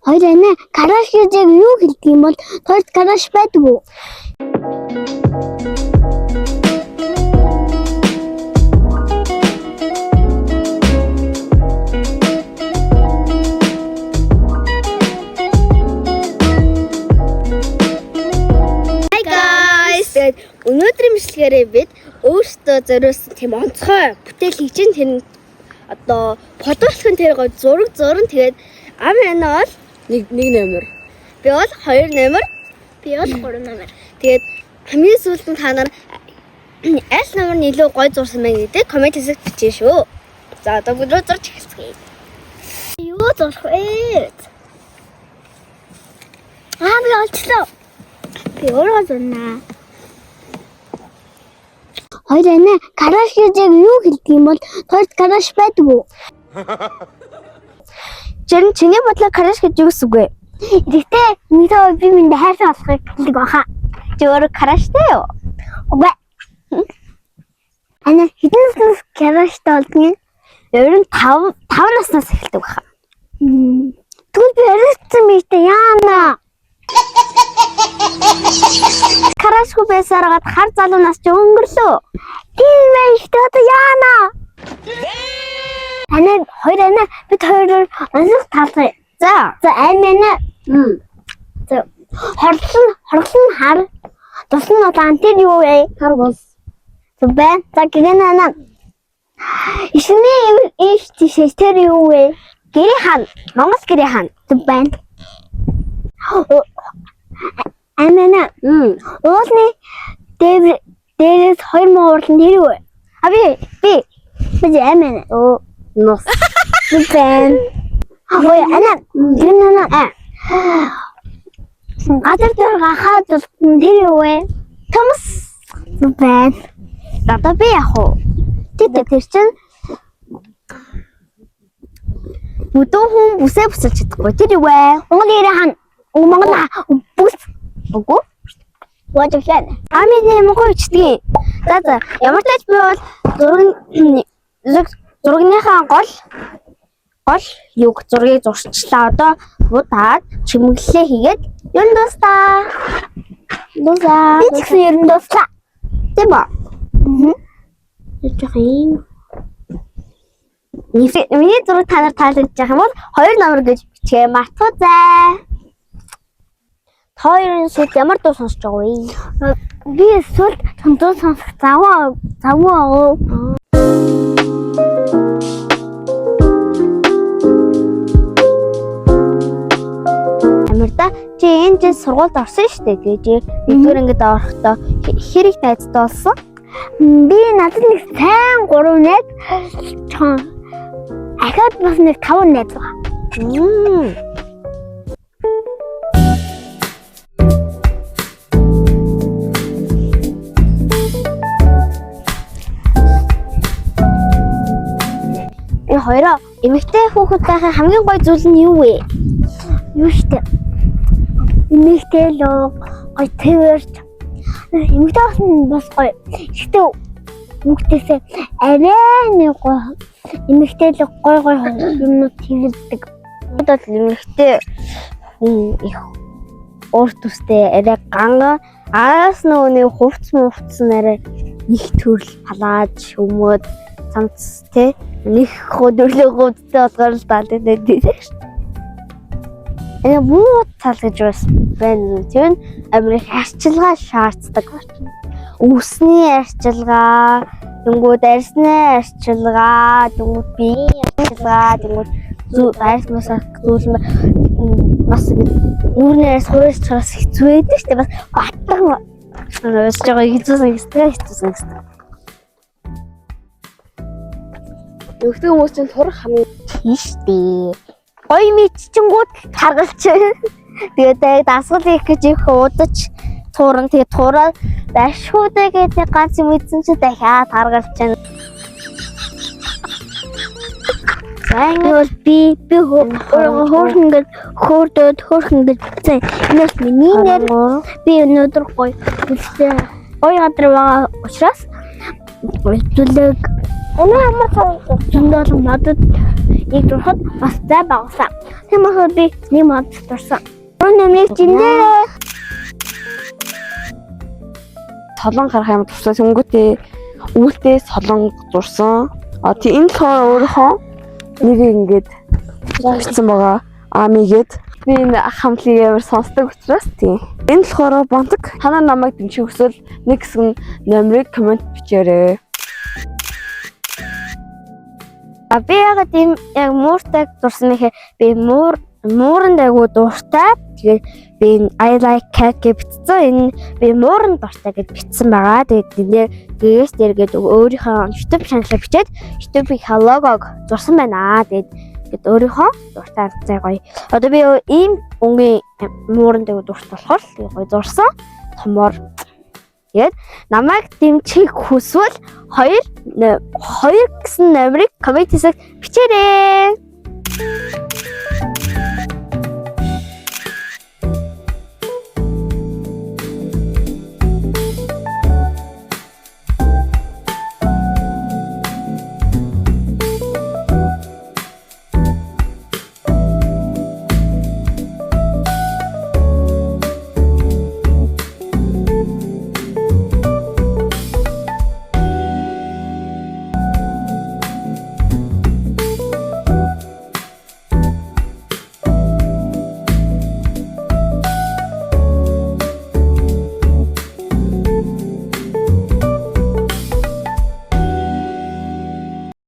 Хоёр анаа гараж гэж юу хэлдэг юм бол хоёрт гараж байдаг уу? Hi guys. Өнөөдрийн бичлэгээрээ бид өөрсдөө зориулсан тийм онцгой бүтээл хийж тэр одоо фоточлон тэр гоо зураг зурн тэгээд ам анаа бол 1 номер. Би бол 2 номер. Би бол 3 номер. Тэгээд хамгийн сүүлд нь та нар аль номер нь илүү гоё зурсан бэ гэдэг комент хэсэгт бичээ шүү. За одоо бүгд зурж эхэлцгээе. Юу зурх вэ? Би олчлоо. Би өөрөө зурнаа. Хоёр анаа гараж гэж юу хэлдэг юм бол хоёрт гараж байдаг уу? Чиний бодлоо гараж гэж юу гэсэн үг вэ? Гэхдээ мэдээ би минь хайрсан болохыг хэлдэг баха. Чи өөрөө гаражтай юу? Үгүй. Анаа хэдэн наснаас гаражтай болдгийг? Ер нь 5 наснаас эхэлдэг баха. Тэгвэл би харилцсан мэйтэй яана. Гаражгүй байсараад хар залуу нас ч өнгөрлөө. Тийм мэйтэй одоо яана. Анаа хоёр анаа бид хоёроор онцлог талхая. За аминаа. За хорлон хар. Тусан удаан тэр юу вэ? хар бос. Зүбэ. За гэнэ. Ишний иш тийш тэр юу вэ? Гэрээ хан. Монгол гэрээ хан. Зүбэ. Аминаа. Уулны дээрээс 2 муурлан тэр юу вэ? Би аминаа. Нос. Зүбэ. Ой анаа гэнэ. Гадар дээр гахаад тэр юу вэ? Томс. Зүбэ. Одоо би яах вэ? Тэр чинь бүдүүн хүн бүсээ бүсэлж чадахгүй. Тэр юу вэ? Монгол гэрээ хан. Монгол бүс. Үгүй. Watchfan. Амины мөнгө ичдэг. За ямар ч тач би бол зургийнхаа гол юг зургийг зурчлаа. Одоо будаад чимэглэлээ хийгээд ер нь дуустаа. Би ч гэсэн ер нь дуслаа. Тийм ба. Яах миний зураг та нар таалагдж байгаа юм бол 2 номер гэж бичгээ мартаазай. Хоёрын сүлд ямар дуу сонсож байгаа вэ? Би сүлд дуу сонсох завуу. Амирда чи энэ жил сургуульд орсон шүү дээ гэж нэгдүгээр ангид орохдоо хэрэг найзтай болсон? Би надад нэг сайн 3 найз ахад бас нэг 5 найз байгаа. Энэ хоёроо эмэгтэй хүүхэд байхын хамгийн гоё зүйл нь юу вэ? Юу штэ. Эмэгтэй л гоё тэрч. Эмэгтэй бас гоё. Гэхдээ хүүхдээсээ арай нэг гоё. Эмэгтэй л гоё юмнууд хийдэг. Одоо эмэгтэй хүн их урт үстэй арай ганган араас нөгөө хувцс арай их төрөл палаж өмөөд цамц те нэг хөдөрлөгөөдтэй болгоор л даалдаг дээ. Энэ буу тал гэж байна. Тэр нь амирх арчилгаа шаарддаг. Үсний арчилгаа, тэнгууд арсны арчилгаа, тэнгууд биеийн арчилгаа, тэнгууд байрс зүйл бас үүнээс хурц цаас хэцүү байдаг шүү дээ. Бас батган өсөж байгаа хэцүүсэн. Өгдөг хүмүүсийн турах хамгийн тийш дээ. Гоё мэдчингүүд харгалч. Тэгээд дасгал их гэж их удаж тууран тэгээд туураад дашхуудаа гэдэг ганц юм ийдсэн чи дахиад харгалч. Тэгвэл би хөөрхөн гэж зэ. Энэс миний нэр би өнөөдөр гоё үлдээ. Гоё гадар байгаа учраас зүйлэг Өнөө ямар санагдав? зөндөл надад нэг дурахад бас зай багасан. Тиймээс би нэг мод дурсан. Өөр нэмийг зиндээ солон гарах юм дурсан. Тэнгүүтээ үүлдээ солон зурсан. Тийм энэ болохоор өөрийнхөө нэг ингээд бичсэн байгаа. Амигээд би энэ хамтлагийг амар сонсдог учраас тийм. Энэ болохоор бонцог. Танаа намайг дэмжих хүсвэл нэг хэсэг номерыг коммент бичээрэй. Би яг тийм яг мууртайг зурсан нэхэ би мууранд айгуу дуртай. Тэгээд би I like cat гэж бичсэн. Энэ би мууранд дуртай гэж бичсэн байгаа. Тэгээд дээрээс дээргээд өөрийнхөө YouTube channel-аа бичээд YouTube-ийн логог зурсан байна. Тэгээд өөрийнхөө дуртай зай гоё. Одоо би ийм өнгийн мууранд айгуу дуртай болохоор гоё зурсан. Томор. Тэгээд намайг дэмжих хүсвэл 2 гэсэн номерыг коммент хийсэг бичээрэй.